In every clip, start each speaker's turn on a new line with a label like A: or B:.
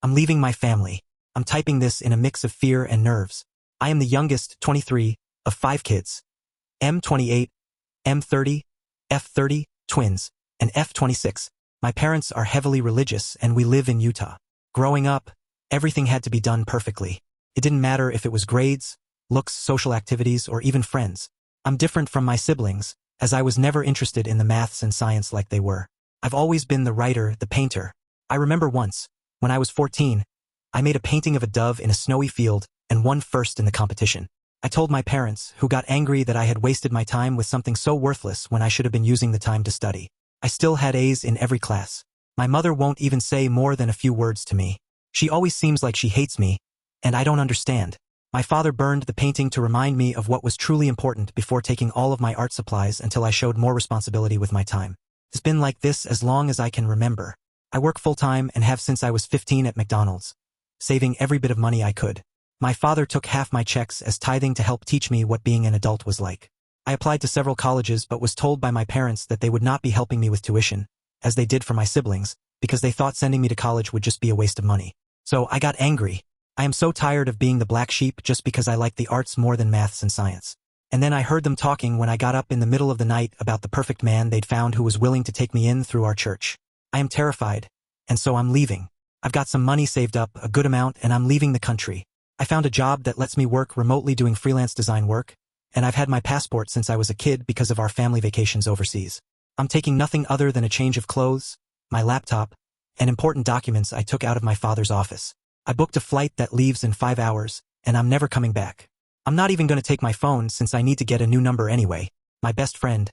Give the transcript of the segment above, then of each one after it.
A: I'm leaving my family. I'm typing this in a mix of fear and nerves. I am the youngest, 23, of 5 kids. M28, M30, F30, twins, and F26. My parents are heavily religious and we live in Utah. Growing up, everything had to be done perfectly. It didn't matter if it was grades, looks, social activities, or even friends. I'm different from my siblings, as I was never interested in the maths and science like they were. I've always been the writer, the painter. I remember once, when I was 14, I made a painting of a dove in a snowy field and won first in the competition. I told my parents, who got angry that I had wasted my time with something so worthless when I should have been using the time to study. I still had A's in every class. My mother won't even say more than a few words to me. She always seems like she hates me, and I don't understand. My father burned the painting to remind me of what was truly important before taking all of my art supplies until I showed more responsibility with my time. It's been like this as long as I can remember. I work full-time and have since I was 15 at McDonald's, saving every bit of money I could. My father took half my checks as tithing to help teach me what being an adult was like. I applied to several colleges but was told by my parents that they would not be helping me with tuition, as they did for my siblings, because they thought sending me to college would just be a waste of money. So I got angry. I am so tired of being the black sheep just because I like the arts more than maths and science. And then I heard them talking when I got up in the middle of the night about the perfect man they'd found who was willing to take me in through our church. I am terrified, and so I'm leaving. I've got some money saved up, a good amount, and I'm leaving the country. I found a job that lets me work remotely doing freelance design work, and I've had my passport since I was a kid because of our family vacations overseas. I'm taking nothing other than a change of clothes, my laptop, and important documents I took out of my father's office. I booked a flight that leaves in 5 hours, and I'm never coming back. I'm not even going to take my phone since I need to get a new number anyway. My best friend,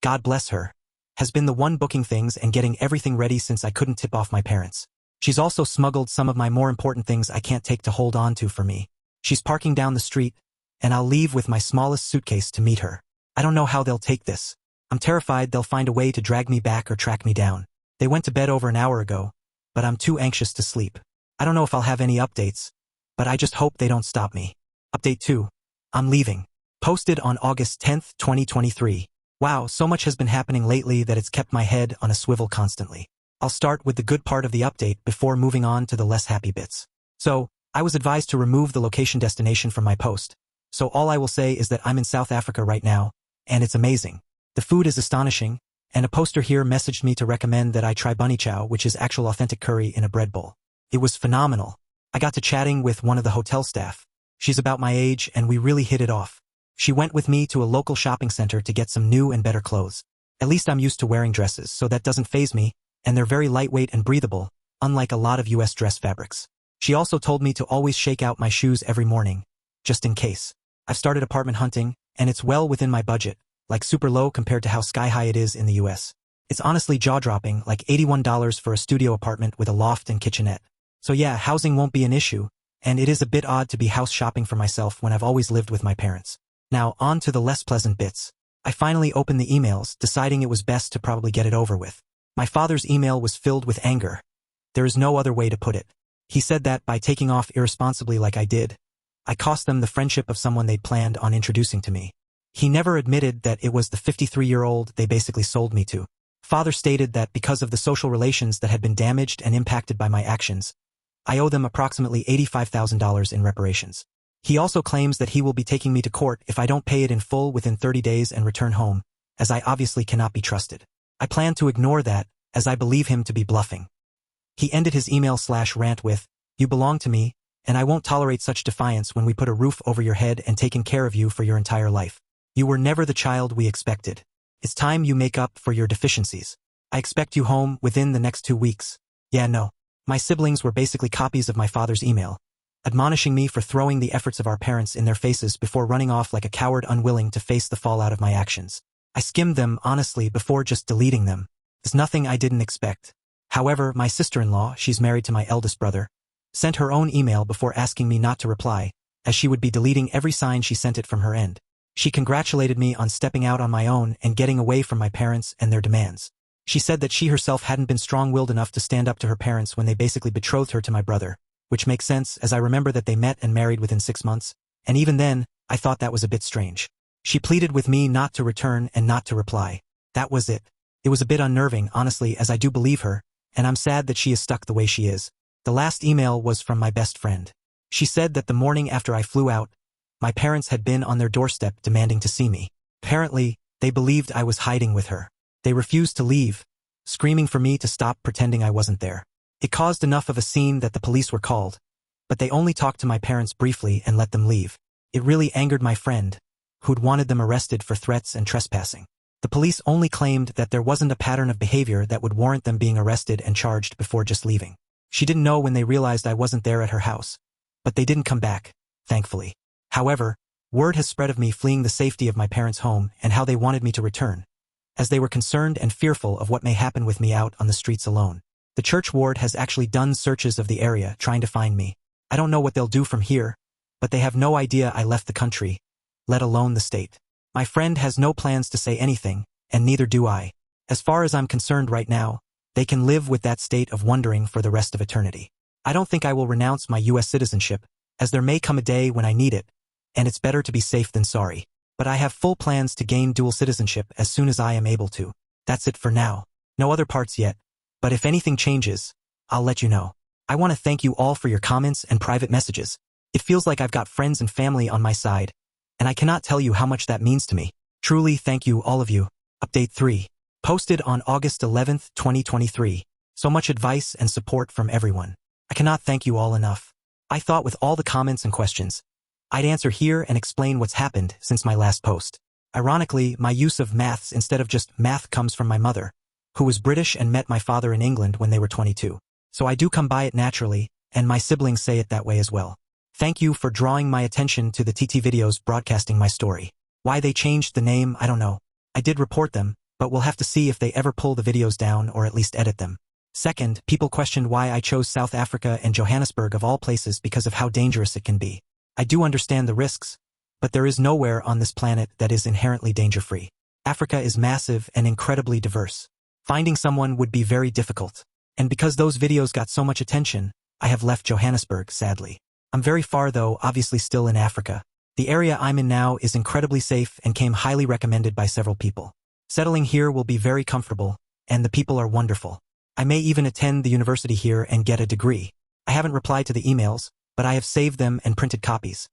A: God bless her, has been the one booking things and getting everything ready since I couldn't tip off my parents. She's also smuggled some of my more important things I can't take to hold on to for me. She's parking down the street, and I'll leave with my smallest suitcase to meet her. I don't know how they'll take this. I'm terrified they'll find a way to drag me back or track me down. They went to bed over an hour ago, but I'm too anxious to sleep. I don't know if I'll have any updates, but I just hope they don't stop me. Update 2. I'm leaving. Posted on August 10th, 2023. Wow, so much has been happening lately that it's kept my head on a swivel constantly. I'll start with the good part of the update before moving on to the less happy bits. So, I was advised to remove the location destination from my post. So all I will say is that I'm in South Africa right now, and it's amazing. The food is astonishing, and a poster here messaged me to recommend that I try bunny chow, which is actual authentic curry in a bread bowl. It was phenomenal. I got to chatting with one of the hotel staff. She's about my age and we really hit it off. She went with me to a local shopping center to get some new and better clothes. At least I'm used to wearing dresses, so that doesn't faze me, and they're very lightweight and breathable, unlike a lot of US dress fabrics. She also told me to always shake out my shoes every morning, just in case. I've started apartment hunting, and it's well within my budget, like super low compared to how sky-high it is in the US. It's honestly jaw-dropping, like $81 for a studio apartment with a loft and kitchenette. So yeah, housing won't be an issue, and it is a bit odd to be house shopping for myself when I've always lived with my parents. Now, on to the less pleasant bits. I finally opened the emails, deciding it was best to probably get it over with. My father's email was filled with anger. There is no other way to put it. He said that by taking off irresponsibly like I did, I cost them the friendship of someone they'd planned on introducing to me. He never admitted that it was the 53-year-old they basically sold me to. Father stated that because of the social relations that had been damaged and impacted by my actions, I owe them approximately $85,000 in reparations. He also claims that he will be taking me to court if I don't pay it in full within 30 days and return home, as I obviously cannot be trusted. I plan to ignore that, as I believe him to be bluffing. He ended his email/rant with, "You belong to me, and I won't tolerate such defiance when we put a roof over your head and taken care of you for your entire life. You were never the child we expected. It's time you make up for your deficiencies. I expect you home within the next 2 weeks." Yeah, no. My siblings were basically copies of my father's email, admonishing me for throwing the efforts of our parents in their faces before running off like a coward unwilling to face the fallout of my actions. I skimmed them, honestly, before just deleting them. There's nothing I didn't expect. However, my sister-in-law, she's married to my eldest brother, sent her own email before asking me not to reply, as she would be deleting every sign she sent it from her end. She congratulated me on stepping out on my own and getting away from my parents and their demands. She said that she herself hadn't been strong-willed enough to stand up to her parents when they basically betrothed her to my brother, which makes sense as I remember that they met and married within 6 months, and even then, I thought that was a bit strange. She pleaded with me not to return and not to reply. That was it. It was a bit unnerving, honestly, as I do believe her, and I'm sad that she is stuck the way she is. The last email was from my best friend. She said that the morning after I flew out, my parents had been on their doorstep demanding to see me. Apparently, they believed I was hiding with her. They refused to leave, screaming for me to stop pretending I wasn't there. It caused enough of a scene that the police were called, but they only talked to my parents briefly and let them leave. It really angered my friend, who'd wanted them arrested for threats and trespassing. The police only claimed that there wasn't a pattern of behavior that would warrant them being arrested and charged before just leaving. She didn't know when they realized I wasn't there at her house, but they didn't come back, thankfully. However, word has spread of me fleeing the safety of my parents' home and how they wanted me to return, as they were concerned and fearful of what may happen with me out on the streets alone. The church ward has actually done searches of the area trying to find me. I don't know what they'll do from here, but they have no idea I left the country, let alone the state. My friend has no plans to say anything, and neither do I. As far as I'm concerned right now, they can live with that state of wondering for the rest of eternity. I don't think I will renounce my U.S. citizenship, as there may come a day when I need it, and it's better to be safe than sorry. But I have full plans to gain dual citizenship as soon as I am able to. That's it for now. No other parts yet, but if anything changes, I'll let you know. I want to thank you all for your comments and private messages. It feels like I've got friends and family on my side, and I cannot tell you how much that means to me. Truly thank you, all of you. Update 3. Posted on August 11, 2023. So much advice and support from everyone. I cannot thank you all enough. I thought with all the comments and questions, I'd answer here and explain what's happened since my last post. Ironically, my use of maths instead of just math comes from my mother, who was British and met my father in England when they were 22. So I do come by it naturally, and my siblings say it that way as well. Thank you for drawing my attention to the TT videos broadcasting my story. Why they changed the name, I don't know. I did report them, but we'll have to see if they ever pull the videos down or at least edit them. Second, people questioned why I chose South Africa and Johannesburg of all places because of how dangerous it can be. I do understand the risks, but there is nowhere on this planet that is inherently danger-free. Africa is massive and incredibly diverse. Finding someone would be very difficult. And because those videos got so much attention, I have left Johannesburg, sadly. I'm very far though, obviously still in Africa. The area I'm in now is incredibly safe and came highly recommended by several people. Settling here will be very comfortable, and the people are wonderful. I may even attend the university here and get a degree. I haven't replied to the emails, but I have saved them and printed copies,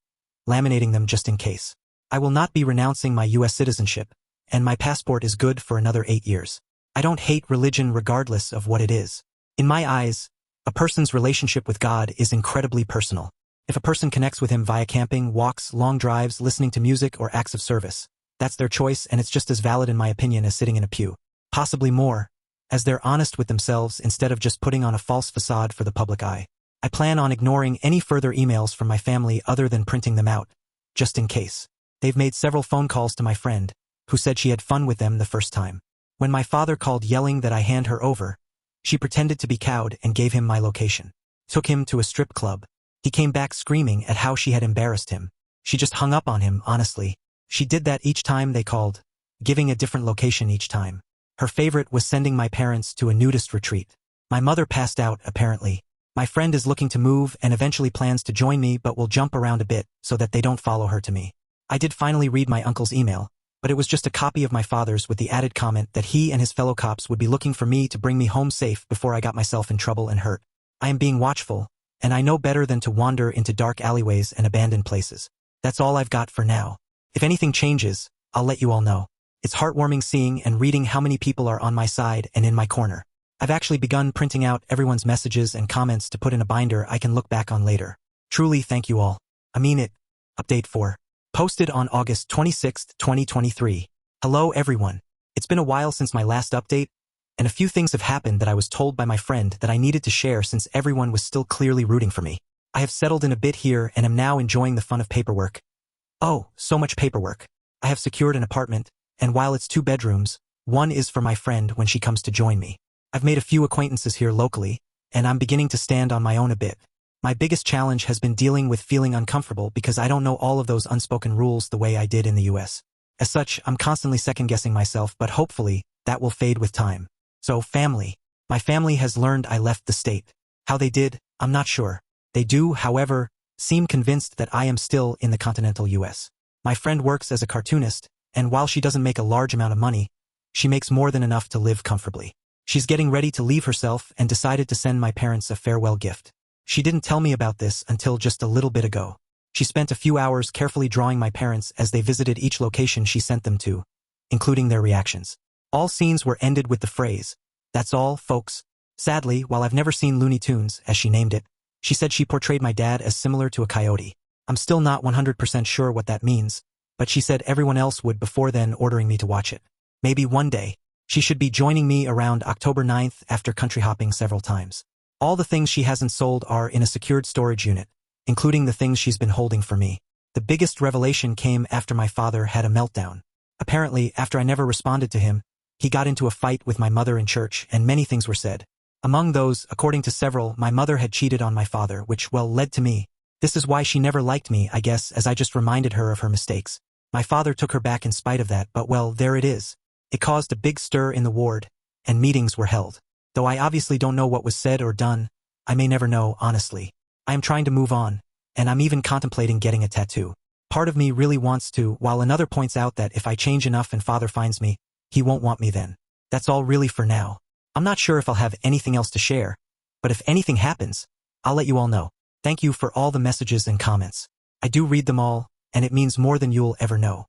A: laminating them just in case. I will not be renouncing my U.S. citizenship, and my passport is good for another 8 years. I don't hate religion regardless of what it is. In my eyes, a person's relationship with God is incredibly personal. If a person connects with him via camping, walks, long drives, listening to music, or acts of service, that's their choice and it's just as valid in my opinion as sitting in a pew. Possibly more, as they're honest with themselves instead of just putting on a false facade for the public eye. I plan on ignoring any further emails from my family other than printing them out, just in case. They've made several phone calls to my friend, who said she had fun with them the first time. When my father called yelling that I hand her over, she pretended to be cowed and gave him my location. Took him to a strip club. He came back screaming at how she had embarrassed him. She just hung up on him, honestly. She did that each time they called, giving a different location each time. Her favorite was sending my parents to a nudist retreat. My mother passed out, apparently. My friend is looking to move and eventually plans to join me but will jump around a bit so that they don't follow her to me. I did finally read my uncle's email, but it was just a copy of my father's with the added comment that he and his fellow cops would be looking for me to bring me home safe before I got myself in trouble and hurt. I am being watchful, and I know better than to wander into dark alleyways and abandoned places. That's all I've got for now. If anything changes, I'll let you all know. It's heartwarming seeing and reading how many people are on my side and in my corner. I've actually begun printing out everyone's messages and comments to put in a binder I can look back on later. Truly thank you all. I mean it. Update 4. Posted on August 26, 2023. Hello everyone. It's been a while since my last update, and a few things have happened that I was told by my friend that I needed to share since everyone was still clearly rooting for me. I have settled in a bit here and am now enjoying the fun of paperwork. Oh, so much paperwork. I have secured an apartment, and while it's 2 bedrooms, one is for my friend when she comes to join me. I've made a few acquaintances here locally, and I'm beginning to stand on my own a bit. My biggest challenge has been dealing with feeling uncomfortable because I don't know all of those unspoken rules the way I did in the US. As such, I'm constantly second-guessing myself, but hopefully, that will fade with time. So, family. My family has learned I left the state. How they did, I'm not sure. They do, however, seem convinced that I am still in the continental US. My friend works as a cartoonist, and while she doesn't make a large amount of money, she makes more than enough to live comfortably. She's getting ready to leave herself and decided to send my parents a farewell gift. She didn't tell me about this until just a little bit ago. She spent a few hours carefully drawing my parents as they visited each location she sent them to, including their reactions. All scenes were ended with the phrase, "That's all, folks." Sadly, while I've never seen Looney Tunes, as she named it, she said she portrayed my dad as similar to a coyote. I'm still not 100% sure what that means, but she said everyone else would before then ordering me to watch it. Maybe one day, she should be joining me around October 9th after country hopping several times. All the things she hasn't sold are in a secured storage unit, including the things she's been holding for me. The biggest revelation came after my father had a meltdown. Apparently, after I never responded to him, he got into a fight with my mother in church and many things were said. Among those, according to several, my mother had cheated on my father, which, well, led to me. This is why she never liked me, I guess, as I just reminded her of her mistakes. My father took her back in spite of that, but well, there it is. It caused a big stir in the ward, and meetings were held. Though I obviously don't know what was said or done, I may never know, honestly. I am trying to move on, and I'm even contemplating getting a tattoo. Part of me really wants to, while another points out that if I change enough and father finds me, he won't want me then. That's all really for now. I'm not sure if I'll have anything else to share, but if anything happens, I'll let you all know. Thank you for all the messages and comments. I do read them all, and it means more than you'll ever know.